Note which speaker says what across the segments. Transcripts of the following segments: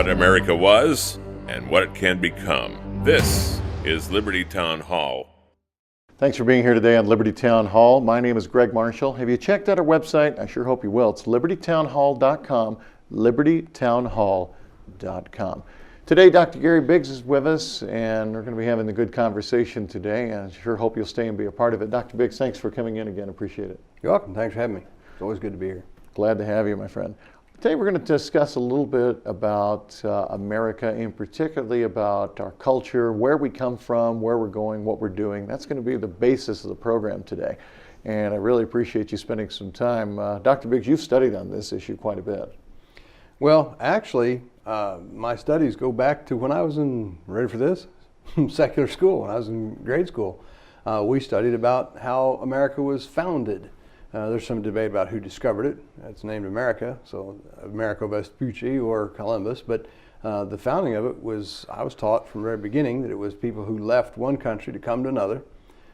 Speaker 1: what America was and what it can become. This is Liberty Town Hall.
Speaker 2: Thanks for being here today on Liberty Town Hall. My name is Greg Marshall. Have you checked out our website? I sure hope you will. It's libertytownhall.com, libertytownhall.com. Today, Dr. Gary Biggs is with us, and we're going to be having a good conversation today. I sure hope you'll stay and be a part of it. Dr. Biggs, thanks for coming in again. Appreciate it.
Speaker 3: You're welcome. Thanks for having me. It's always good to be here.
Speaker 2: Glad to have you, my friend. Today we're going to discuss a little bit about America, and particularly about our culture, where we come from, where we're going, what we're doing. That's going to be the basis of the program today. And I really appreciate you spending some time. Dr. Biggs, you've studied on this issue quite a bit.
Speaker 3: Well, actually, my studies go back to when I was in, ready for this, secular school. When I was in grade school, we studied about how America was founded. There's some debate about who discovered it. It's named America, so Amerigo Vespucci or Columbus. But the founding of it was, I was taught from the very beginning that it was people who left one country to come to another,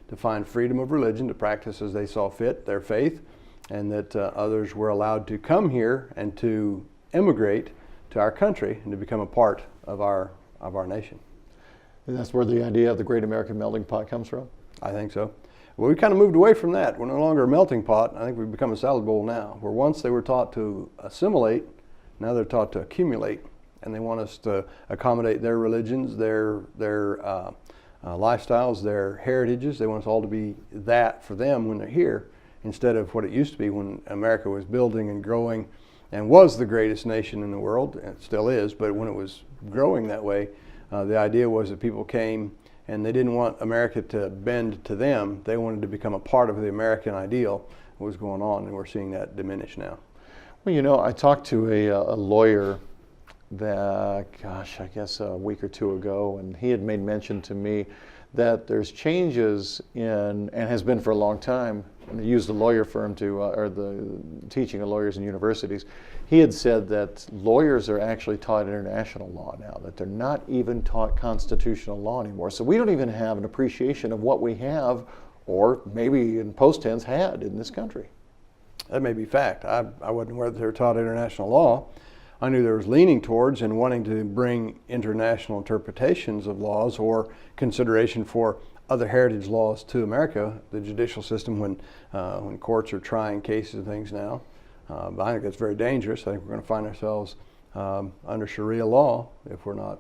Speaker 3: to find freedom of religion, to practice as they saw fit their faith, and that others were allowed to come here and to immigrate to our country and to become a part of our nation.
Speaker 2: And that's where the idea of the Great American Melting Pot comes from?
Speaker 3: I think so. Well, we kind of moved away from that. We're no longer a melting pot. I think we've become a salad bowl now, where once they were taught to assimilate, now they're taught to accumulate, and they want us to accommodate their religions, their lifestyles, their heritages. They want us all to be that for them when they're here, instead of what it used to be when America was building and growing and was the greatest nation in the world. It still is, but when it was growing that way, the idea was that people came and they didn't want America to bend to them. They wanted to become a part of the American ideal, what was going on, and we're seeing that diminish now.
Speaker 2: Well, you know, I talked to a lawyer that, gosh, I guess a week or two ago, and he had made mention to me that there's changes in, and has been for a long time, and he used a lawyer firm to, or the teaching of lawyers in universities. He had said that lawyers are actually taught international law now, that they're not even taught constitutional law anymore. So we don't even have an appreciation of what we have, or maybe in post tense had in this country.
Speaker 3: That may be fact. I wasn't aware that they were taught international law. I knew there was leaning towards and wanting to bring international interpretations of laws or consideration for other heritage laws to America, the judicial system, when courts are trying cases and things now. But I think that's very dangerous. I think we're going to find ourselves under Sharia law if we're not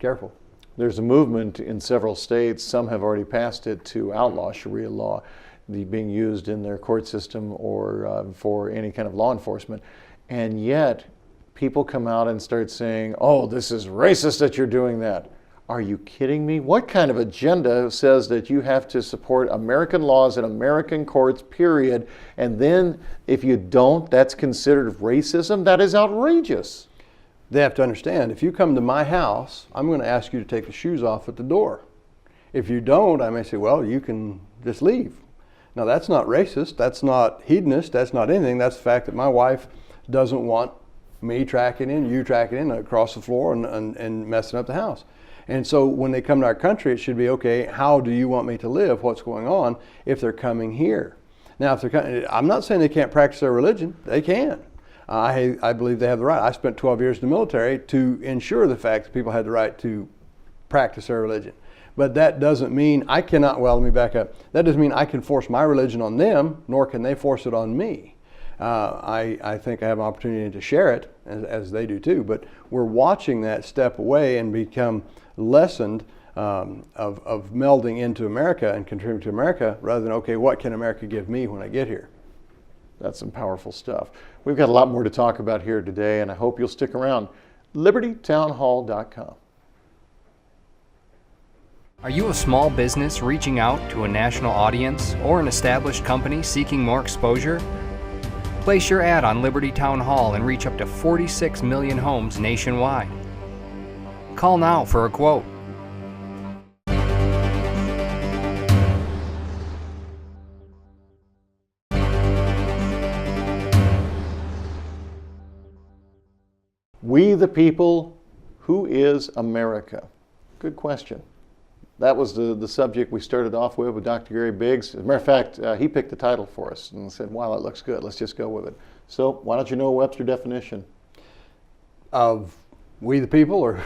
Speaker 3: careful.
Speaker 2: There's a movement in several states, some have already passed it, to outlaw Sharia law being used in their court system or for any kind of law enforcement. And yet, people come out and start saying, oh, this is racist that you're doing that. Are you kidding me? What kind of agenda says that you have to support American laws and American courts, period, and then if you don't, that's considered racism? That is outrageous.
Speaker 3: They have to understand, if you come to my house, I'm going to ask you to take the shoes off at the door. If you don't, I may say, well, you can just leave. Now, that's not racist, that's not hedonist, that's not anything. That's the fact that my wife doesn't want me tracking in, you tracking in across the floor and messing up the house. And so when they come to our country, it should be, okay, how do you want me to live? What's going on if they're coming here? Now, if they're, I'm not saying they can't practice their religion. They can. I believe they have the right. I spent 12 years in the military to ensure the fact that people had the right to practice their religion. But that doesn't mean I cannot, well, let me back up. That doesn't mean I can force my religion on them, nor can they force it on me. I think I have an opportunity to share it, as they do too, but we're watching that step away and become lessened of melding into America and contributing to America, rather than, okay, what can America give me when I get here?
Speaker 2: That's some powerful stuff. We've got a lot more to talk about here today, and I hope you'll stick around. libertytownhall.com.
Speaker 4: Are you a small business reaching out to a national audience or an established company seeking more exposure? Place your ad on Liberty Town Hall and reach up to 46 million homes nationwide. Call now for a quote.
Speaker 2: We the people, who is America? Good question. That was the subject we started off with Dr. Gary Biggs. As a matter of fact, he picked the title for us and said, wow, that looks good. Let's just go with it. So why don't you know a Webster definition?
Speaker 3: Of We the people, or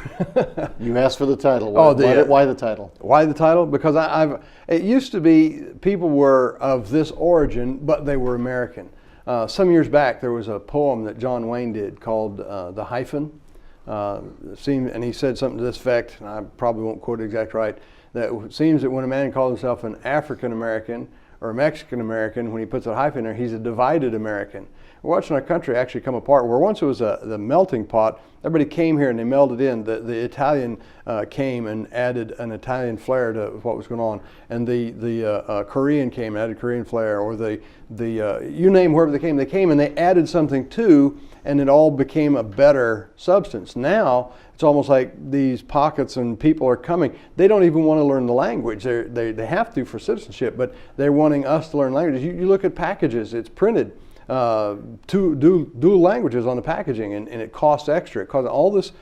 Speaker 2: You asked for the title. Why the title?
Speaker 3: why the title? Because it used to be people were of this origin, but they were American. Some years back, there was a poem that John Wayne did called "The Hyphen," and he said something to this effect, and I probably won't quote it exactly right. That it seems that when a man calls himself an African American or a Mexican American, when he puts a hyphen there, he's a divided American. We're watching our country actually come apart. Where once it was the melting pot, everybody came here and they melded in. The Italian came and added an Italian flair to what was going on, and the Korean came and added Korean flair, or you name wherever they came and they added something too, and it all became a better substance. Now it's almost like these pockets and people are coming. They don't even want to learn the language. They have to for citizenship, but they're wanting us to learn languages. You look at packages; it's printed. Dual languages on the packaging, and it costs extra. It costs all this,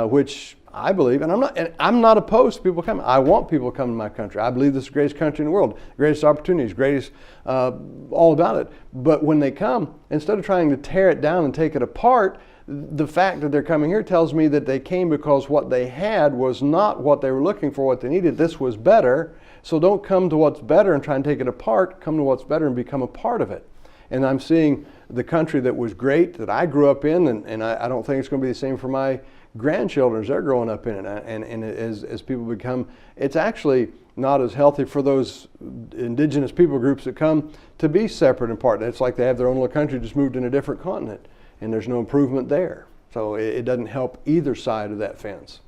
Speaker 3: which I believe, and I'm not opposed to people coming. I want people to come to my country. I believe this is the greatest country in the world, greatest opportunities, greatest all about it. But when they come, instead of trying to tear it down and take it apart, the fact that they're coming here tells me that they came because what they had was not what they were looking for, what they needed. This was better. So don't come to what's better and try and take it apart. Come to what's better and become a part of it. And I'm seeing the country that was great, that I grew up in, and I don't think it's going to be the same for my grandchildren as they're growing up in it. And as people become, it's actually not as healthy for those indigenous people groups that come to be separate and apart. It's like they have their own little country, just moved in a different continent, and there's no improvement there. So it doesn't help either side of that fence.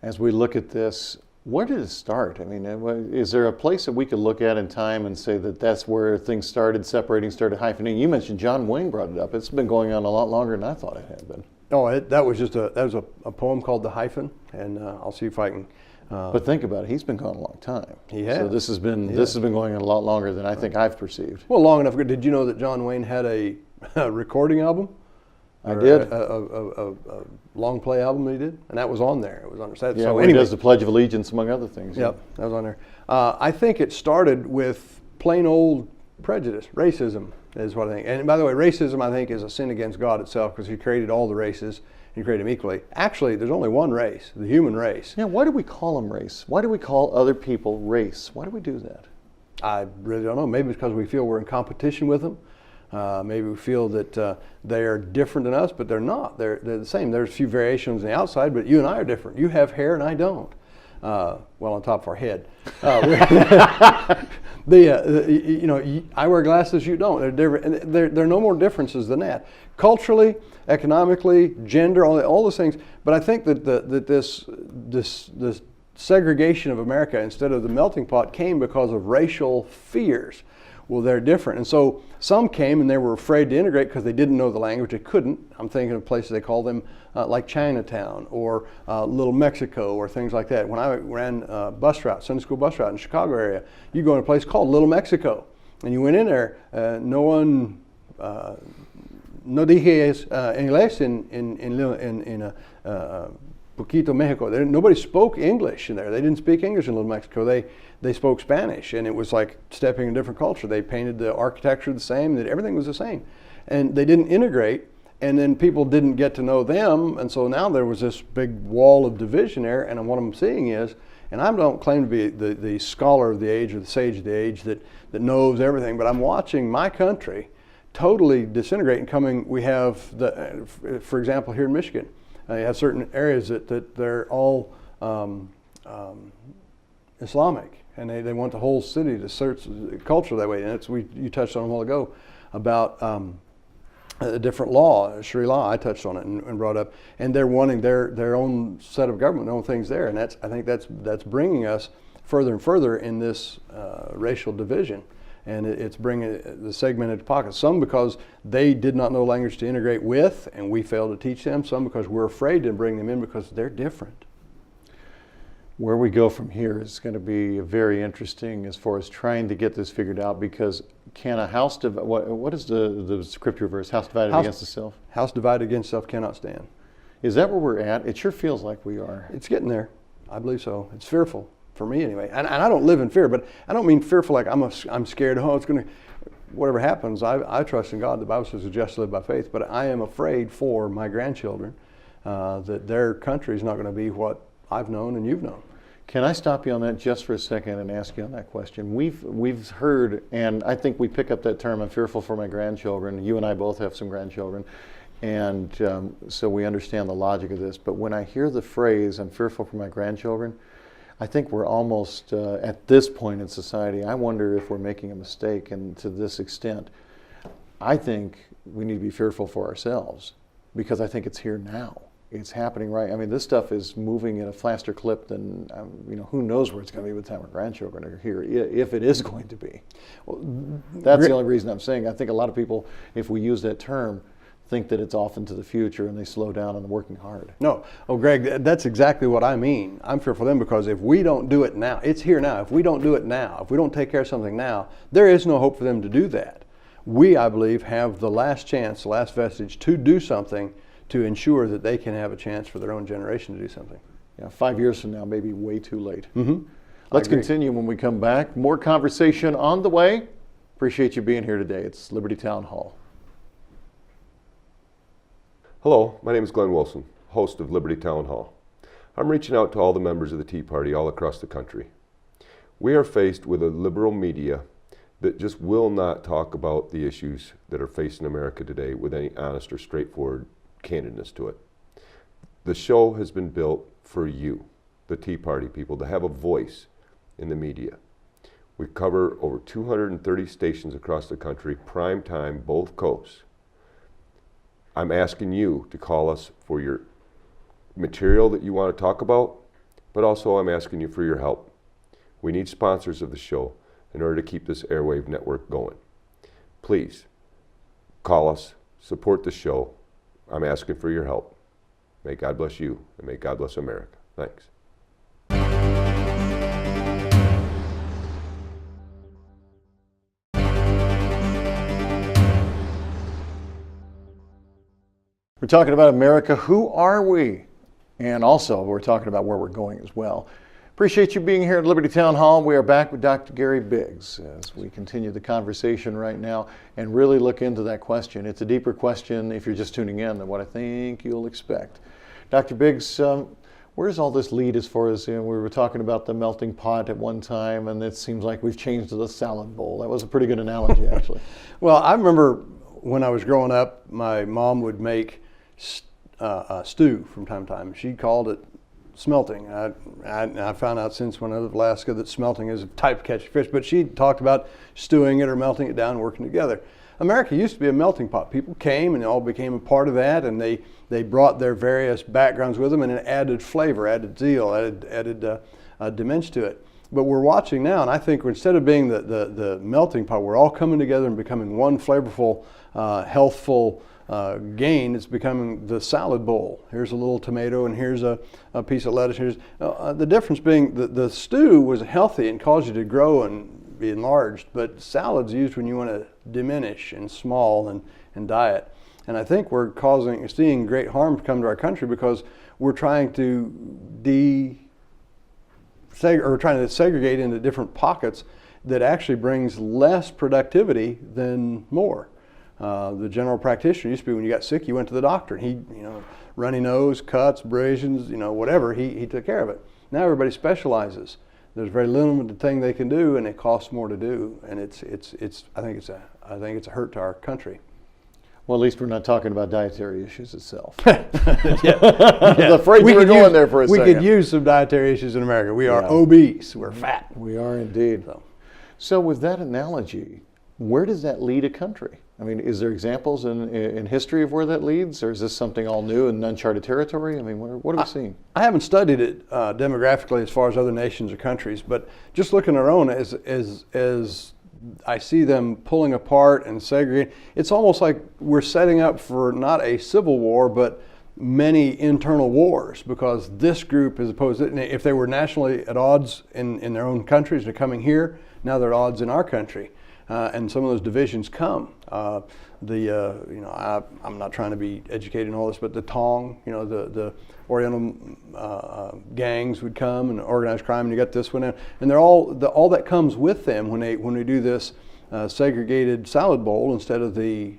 Speaker 2: As we look at this, where did it start? I mean, is there a place that we could look at in time and say that that's where things started separating, started hyphenating? You mentioned John Wayne brought it up. It's been going on a lot longer than I thought it had been.
Speaker 3: Oh, that was a poem called "The Hyphen," and I'll see if I can.
Speaker 2: But think about it; he's been gone a long time.
Speaker 3: He has.
Speaker 2: So this has been going on a lot longer than I think I've perceived.
Speaker 3: Well, long enough. Did you know that John Wayne had a recording album?
Speaker 2: I did.
Speaker 3: A long play album that he did, and that was on there. It was on there.
Speaker 2: Yeah, so anyway, he does the Pledge of Allegiance, among other things.
Speaker 3: Yep, that was on there. I think it started with plain old prejudice, racism is what I think. And by the way, racism I think is a sin against God itself, because He created all the races. He created them equally. Actually, there's only one race, the human race.
Speaker 2: Yeah, why do we call them race? Why do we call other people race? Why do we do that?
Speaker 3: I really don't know. Maybe it's because we feel we're in competition with them. Maybe we feel that they are different than us, but they're not. They're the same. There's a few variations on the outside, but you and I are different. You have hair and I don't. Well, on top of our head. I wear glasses, you don't. They're different. There are no more differences than that. Culturally, economically, gender, all those things. But I think that this segregation of America instead of the melting pot came because of racial fears. Well, they're different. And so some came and they were afraid to integrate because they didn't know the language. They couldn't. I'm thinking of places they call them like Chinatown or Little Mexico or things like that. When I ran bus route, Sunday school bus route in the Chicago area, you go in a place called Little Mexico. And you went in there, no dije inglés in Poquito, Mexico. Nobody spoke English in there. They didn't speak English in Little Mexico. They spoke Spanish, and it was like stepping in a different culture. They painted the architecture the same, that everything was the same. And they didn't integrate, and then people didn't get to know them, and so now there was this big wall of division there, and what I'm seeing is, and I don't claim to be the scholar of the age or the sage of the age that knows everything, but I'm watching my country totally disintegrate and coming. We have, for example, here in Michigan, you have certain areas that they're all Islamic. And they want the whole city to search culture that way. And you touched on a while ago about a different law, Sharia law. I touched on it and brought up. And they're wanting their own set of government, their own things there. And I think that's bringing us further and further in this racial division. And it's bringing the segmented pockets. Some because they did not know language to integrate with, and we failed to teach them. Some because we're afraid to bring them in because they're different.
Speaker 2: Where we go from here is going to be very interesting as far as trying to get this figured out, because can a house what is the scripture verse? House divided against itself?
Speaker 3: House divided against itself cannot stand.
Speaker 2: Is that where we're at? It sure feels like we are.
Speaker 3: It's getting there. I believe so. It's fearful for me anyway. And I don't live in fear, but I don't mean fearful like I'm scared. Oh, it's going to, whatever happens, I trust in God. The Bible says it's just to live by faith, but I am afraid for my grandchildren that their country is not going to be what I've known and you've known.
Speaker 2: Can I stop you on that just for a second and ask you on that question? We've heard, and I think we pick up that term, I'm fearful for my grandchildren. You and I both have some grandchildren, and so we understand the logic of this. But when I hear the phrase, I'm fearful for my grandchildren, I think we're almost, at this point in society, I wonder if we're making a mistake, and to this extent, I think we need to be fearful for ourselves, because I think it's here now. It's happening right. I mean, this stuff is moving at a faster clip than, who knows where it's going to be by the time our grandchildren are here, if it is going to be. Well, that's the only reason I'm saying. I think a lot of people, if we use that term, think that it's off into the future and they slow down on working hard.
Speaker 3: No. Oh, Greg, that's exactly what I mean. I'm fearful for them because if we don't do it now, it's here now. If we don't do it now, if we don't take care of something now, there is no hope for them to do that. We, I believe, have the last chance, the last vestige to do something to ensure that they can have a chance for their own generation to do something.
Speaker 2: Yeah, 5 years from now, maybe way too late.
Speaker 3: Mm-hmm.
Speaker 2: Let's continue when we come back. More conversation on the way. Appreciate you being here today. It's Liberty Town Hall.
Speaker 5: Hello, my name is Glenn Wilson, host of Liberty Town Hall. I'm reaching out to all the members of the Tea Party all across the country. We are faced with a liberal media that just will not talk about the issues that are facing America today with any honest or straightforward candidness to it. The show has been built for you, the Tea Party people, to have a voice in the media. We cover over 230 stations across the country, prime time, both coasts. I'm asking you to call us for your material that you want to talk about, but also I'm asking you for your help. We need sponsors of the show in order to keep this airwave network going. Please call us, support the show. I'm asking for your help. May God bless you, and may God bless America. Thanks.
Speaker 2: We're talking about America. Who are we? And also, we're talking about where we're going as well. Appreciate you being here at Liberty Town Hall. We are back with Dr. Gary Biggs as we continue the conversation right now and really look into that question. It's a deeper question if you're just tuning in than what I think you'll expect. Dr. Biggs, where does all this lead as far as, we were talking about the melting pot at one time, and it seems like we've changed to the salad bowl. That was a pretty good analogy, actually.
Speaker 3: Well, I remember when I was growing up, my mom would make stew from time to time. She called it smelting. I found out since when I lived in Alaska that smelting is a type of catching fish, but she talked about stewing it or melting it down and working together. America used to be a melting pot. People came and all became a part of that, and they brought their various backgrounds with them, and it added flavor, added zeal, added dimension to it. But we're watching now, and I think instead of being the melting pot, we're all coming together and becoming one flavorful, healthful gain. It's becoming the salad bowl. Here's a little tomato and here's a piece of lettuce. Here's the difference being the stew was healthy and caused you to grow and be enlarged, but salad's used when you want to diminish and small and diet. And I think we're seeing great harm come to our country because we're trying to trying to segregate into different pockets that actually brings less productivity than more. The general practitioner used to be when you got sick, you went to the doctor. He, runny nose, cuts, abrasions, whatever, he took care of it. Now everybody specializes. There's very limited thing they can do, and it costs more to do. And I think it's a hurt to our country.
Speaker 2: Well, at least we're not talking about dietary issues itself.
Speaker 3: Yeah.
Speaker 2: I was afraid you were going there for a second.
Speaker 3: We could use some dietary issues in America. We are obese. We're fat.
Speaker 2: We are indeed. So with that analogy, where does that lead a country? I mean, is there examples in history of where that leads, or is this something all new and uncharted territory? I mean, what are we seeing?
Speaker 3: I haven't studied it demographically as far as other nations or countries, but just looking at our own, as I see them pulling apart and segregating, it's almost like we're setting up for not a civil war, but many internal wars, because this group, as opposed to, if they were nationally at odds in their own countries, they're coming here, now they're at odds in our country. And some of those divisions come. I'm not trying to be educated in all this, but the Tong, the Oriental gangs would come, and organized crime, and you got this one, and they're all that comes with them when we do this segregated salad bowl instead of the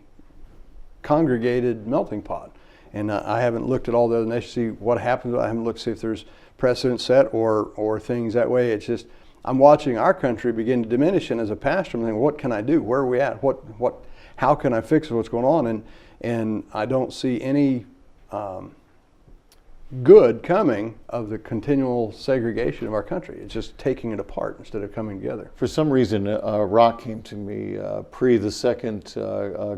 Speaker 3: congregated melting pot. And I haven't looked at all the other nations to see what happens. I haven't looked to see if there's precedent set or things that way. It's just I'm watching our country begin to diminish, and as a pastor, I'm thinking, what can I do? Where are we at? How can I fix what's going on? And I don't see any good coming of the continual segregation of our country. It's just taking it apart instead of coming together.
Speaker 2: For some reason, Iraq came to me pre the second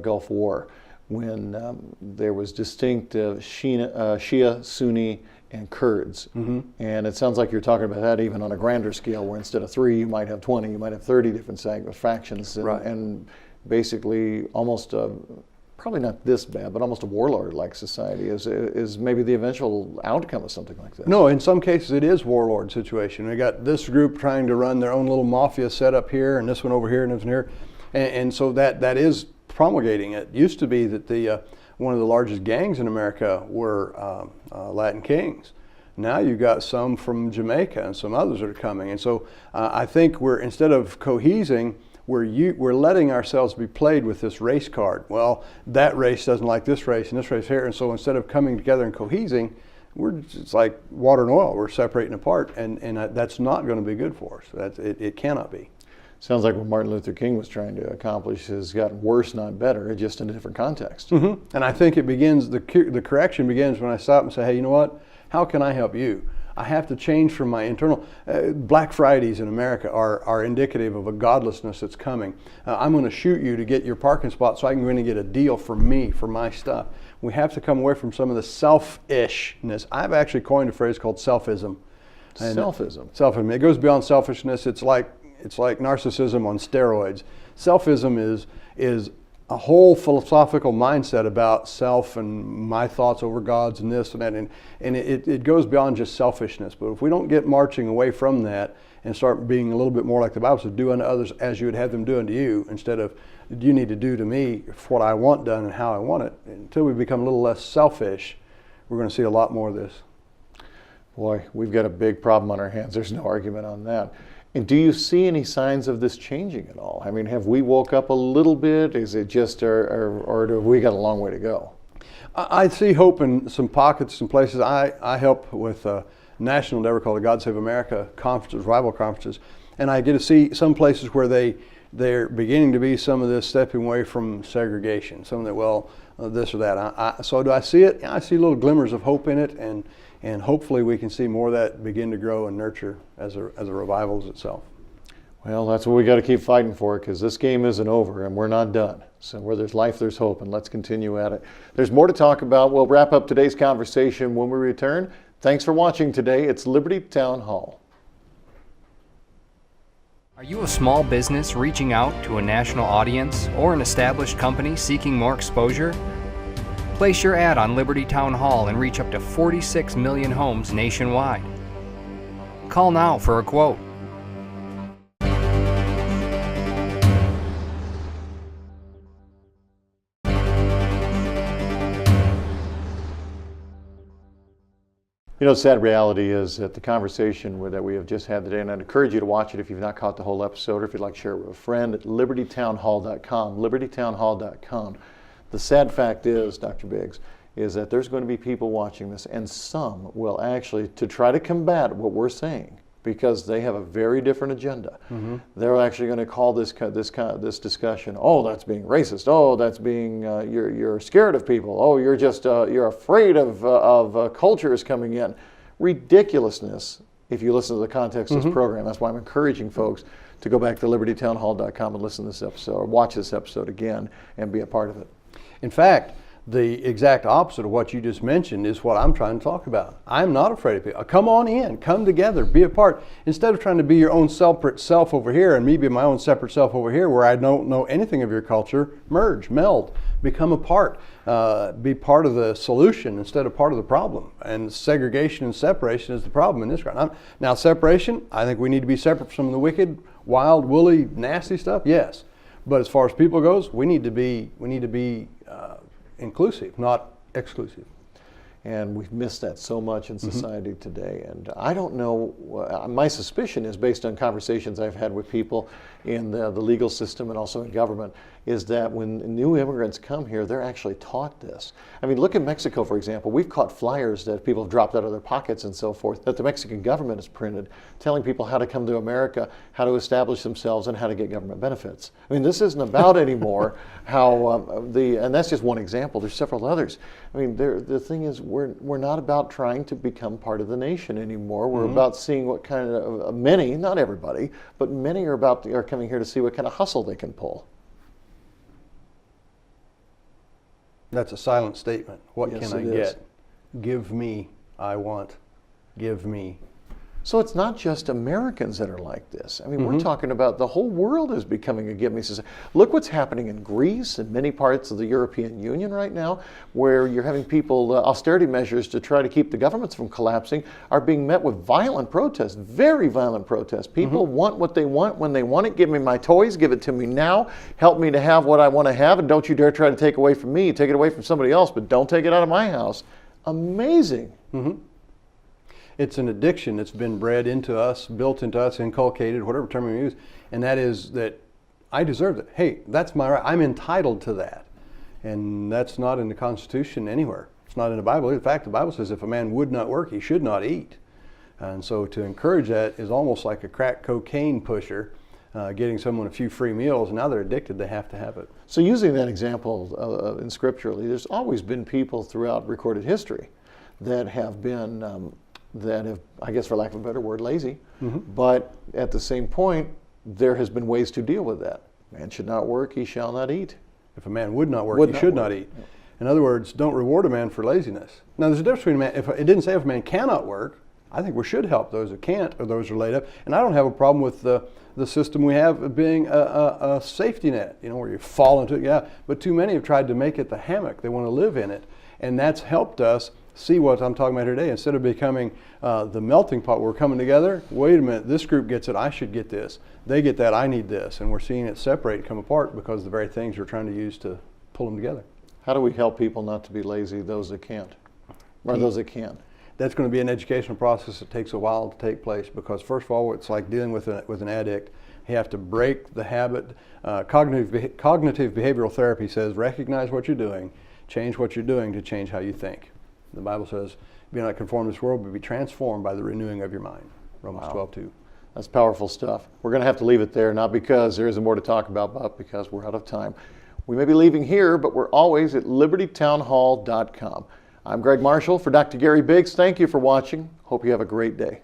Speaker 2: Gulf War, when there was distinct Shia, Sunni, and Kurds. And it sounds like you're talking about that even on a grander scale, where instead of 3, you might have 20, you might have 30 different factions, and,
Speaker 3: Right.
Speaker 2: and basically almost probably not this bad, but almost a warlord-like society is maybe the eventual outcome of something like this.
Speaker 3: No, in some cases it is warlord situation. We got this group trying to run their own little mafia setup here, and this one over here, and this one here, and so that is promulgating it. Used to be that the one of the largest gangs in America were Latin Kings. Now you've got some from Jamaica and some others that are coming, and so I think we're, instead of cohesing, we're letting ourselves be played with this race card. Well, that race doesn't like this race and this race here, and so instead of coming together and cohesing, it's like water and oil. We're separating apart, and that's not going to be good for us. It cannot be.
Speaker 2: Sounds like what Martin Luther King was trying to accomplish has gotten worse, not better, just in a different context.
Speaker 3: And I think it begins, the correction begins when I stop and say, hey, you know what? How can I help you? I have to change from my internal. Black Fridays in America are indicative of a godlessness that's coming. I'm going to shoot you to get your parking spot so I can go in and get a deal for me, for my stuff. We have to come away from some of the selfishness. I've actually coined a phrase called selfism.
Speaker 2: Selfism.
Speaker 3: Selfism. It goes beyond selfishness. It's like narcissism on steroids. Selfism is a whole philosophical mindset about self and my thoughts over God's and this and that, and it goes beyond just selfishness. But if we don't get marching away from that and start being a little bit more like the Bible says, do unto others as you would have them do unto you, instead of you need to do to me what I want done and how I want it, until we become a little less selfish, we're going to see a lot more of this.
Speaker 2: Boy, we've got a big problem on our hands. There's no argument on that. And do you see any signs of this changing at all? I mean, have we woke up a little bit? Is it just, or have we got a long way to go?
Speaker 3: I see hope in some pockets and places. I help with a national endeavor called the God Save America conferences, revival conferences, and I get to see some places where they're beginning to be some of this stepping away from segregation. Some of that, this or that. So do I see it? I see little glimmers of hope in it, and hopefully we can see more of that begin to grow and nurture as a revival itself.
Speaker 2: Well, that's what we got to keep fighting for, because this game isn't over and we're not done. So where there's life, there's hope, and let's continue at it. There's more to talk about. We'll wrap up today's conversation when we return. Thanks for watching today. It's Liberty Town Hall.
Speaker 4: Are you a small business reaching out to a national audience or an established company seeking more exposure? Place your ad on Liberty Town Hall and reach up to 46 million homes nationwide. Call now for a quote.
Speaker 2: You know, the sad reality is that the conversation that we have just had today, and I'd encourage you to watch it if you've not caught the whole episode, or if you'd like to share it with a friend, at libertytownhall.com, libertytownhall.com. The sad fact is, Dr. Biggs, is that there's going to be people watching this, and some will actually, to try to combat what we're saying, because they have a very different agenda. They're actually going to call this discussion, oh, that's being racist. Oh, that's being you're scared of people. Oh, you're just you're afraid of cultures coming in. Ridiculousness. If you listen to the context of this program, that's why I'm encouraging folks to go back to libertytownhall.com and listen to this episode, or watch this episode again, and be a part of it.
Speaker 3: In fact, the exact opposite of what you just mentioned is what I'm trying to talk about. I'm not afraid of people. Come on in, come together, be a part. Instead of trying to be your own separate self over here and me be my own separate self over here where I don't know anything of your culture, merge, meld, become a part. Be part of the solution instead of part of the problem. And segregation and separation is the problem in this ground. Now separation, I think we need to be separate from some of the wicked, wild, woolly, nasty stuff, yes. But as far as people goes, we need to be inclusive, not exclusive.
Speaker 2: And we've missed that so much in society today. And I don't know, my suspicion is based on conversations I've had with people in the legal system and also in government, is that when new immigrants come here, they're actually taught this. I mean, look at Mexico, for example. We've caught flyers that people have dropped out of their pockets and so forth, that the Mexican government has printed, telling people how to come to America, how to establish themselves, and how to get government benefits. I mean, this isn't about anymore how and that's just one example. There's several others. I mean, the thing is, we're not about trying to become part of the nation anymore. We're about seeing what kind of, many, not everybody, but many are coming here to see what kind of hustle they can pull.
Speaker 3: That's a silent statement. What
Speaker 2: Yes,
Speaker 3: can I
Speaker 2: it is.
Speaker 3: get? Give me, I want. Give me.
Speaker 2: So it's not just Americans that are like this. I mean, we're talking about the whole world is becoming a give-me society. Look what's happening in Greece and many parts of the European Union right now, where you're having people, austerity measures to try to keep the governments from collapsing are being met with violent protests, very violent protests. People want what they want when they want it. Give me my toys, give it to me now. Help me to have what I want to have, and don't you dare try to take away from me. Take it away from somebody else, but don't take it out of my house. Amazing.
Speaker 3: It's an addiction that's been bred into us, built into us, inculcated, whatever term we use, and that is that I deserve it. Hey, that's my right. I'm entitled to that. And that's not in the Constitution anywhere. It's not in the Bible. In fact, the Bible says if a man would not work, he should not eat. And so to encourage that is almost like a crack cocaine pusher, getting someone a few free meals, and now they're addicted, they have to have it.
Speaker 2: So using that example in scripturally, there's always been people throughout recorded history that have been that have, I guess for lack of a better word, lazy. But at the same point, there has been ways to deal with that. Man should not work, he shall not eat.
Speaker 3: If a man would not work, he should not eat. In other words, don't reward a man for laziness. Now, there's a difference between a man, if it didn't say if a man cannot work, I think we should help those that can't or those who are laid up. And I don't have a problem with the system we have of being a safety net, where you fall into it. Yeah, but too many have tried to make it the hammock. They want to live in it. And that's helped us see what I'm talking about here today. Instead of becoming the melting pot, we're coming together. Wait a minute, this group gets it, I should get this. They get that, I need this. And we're seeing it separate, come apart, because the very things we're trying to use to pull them together.
Speaker 2: How do we help people not to be lazy, those that can't, or those that can?
Speaker 3: That's going to be an educational process that takes a while to take place, because first of all, it's like dealing with an addict. You have to break the habit. Cognitive behavioral therapy says recognize what you're doing, change what you're doing to change how you think. The Bible says, be not conformed to this world, but be transformed by the renewing of your mind. Romans 12:2.
Speaker 2: That's powerful stuff. We're going to have to leave it there, not because there isn't more to talk about, but because we're out of time. We may be leaving here, but we're always at libertytownhall.com. I'm Greg Marshall for Dr. Gary Biggs. Thank you for watching. Hope you have a great day.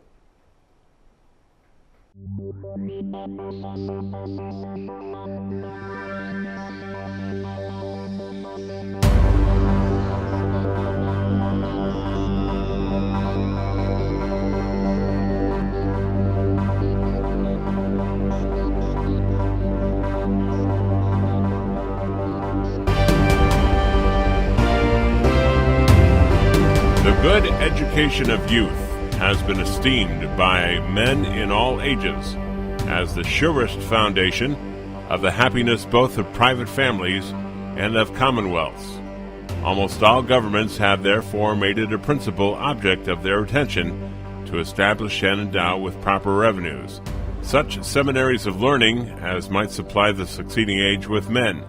Speaker 1: The good education of youth has been esteemed by men in all ages as the surest foundation of the happiness both of private families and of commonwealths. Almost all governments have therefore made it a principal object of their attention to establish and endow with proper revenues such seminaries of learning as might supply the succeeding age with men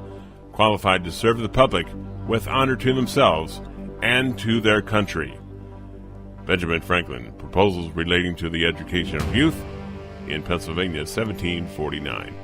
Speaker 1: qualified to serve the public with honor to themselves and to their country. Benjamin Franklin, Proposals Relating to the Education of Youth in Pennsylvania, 1749.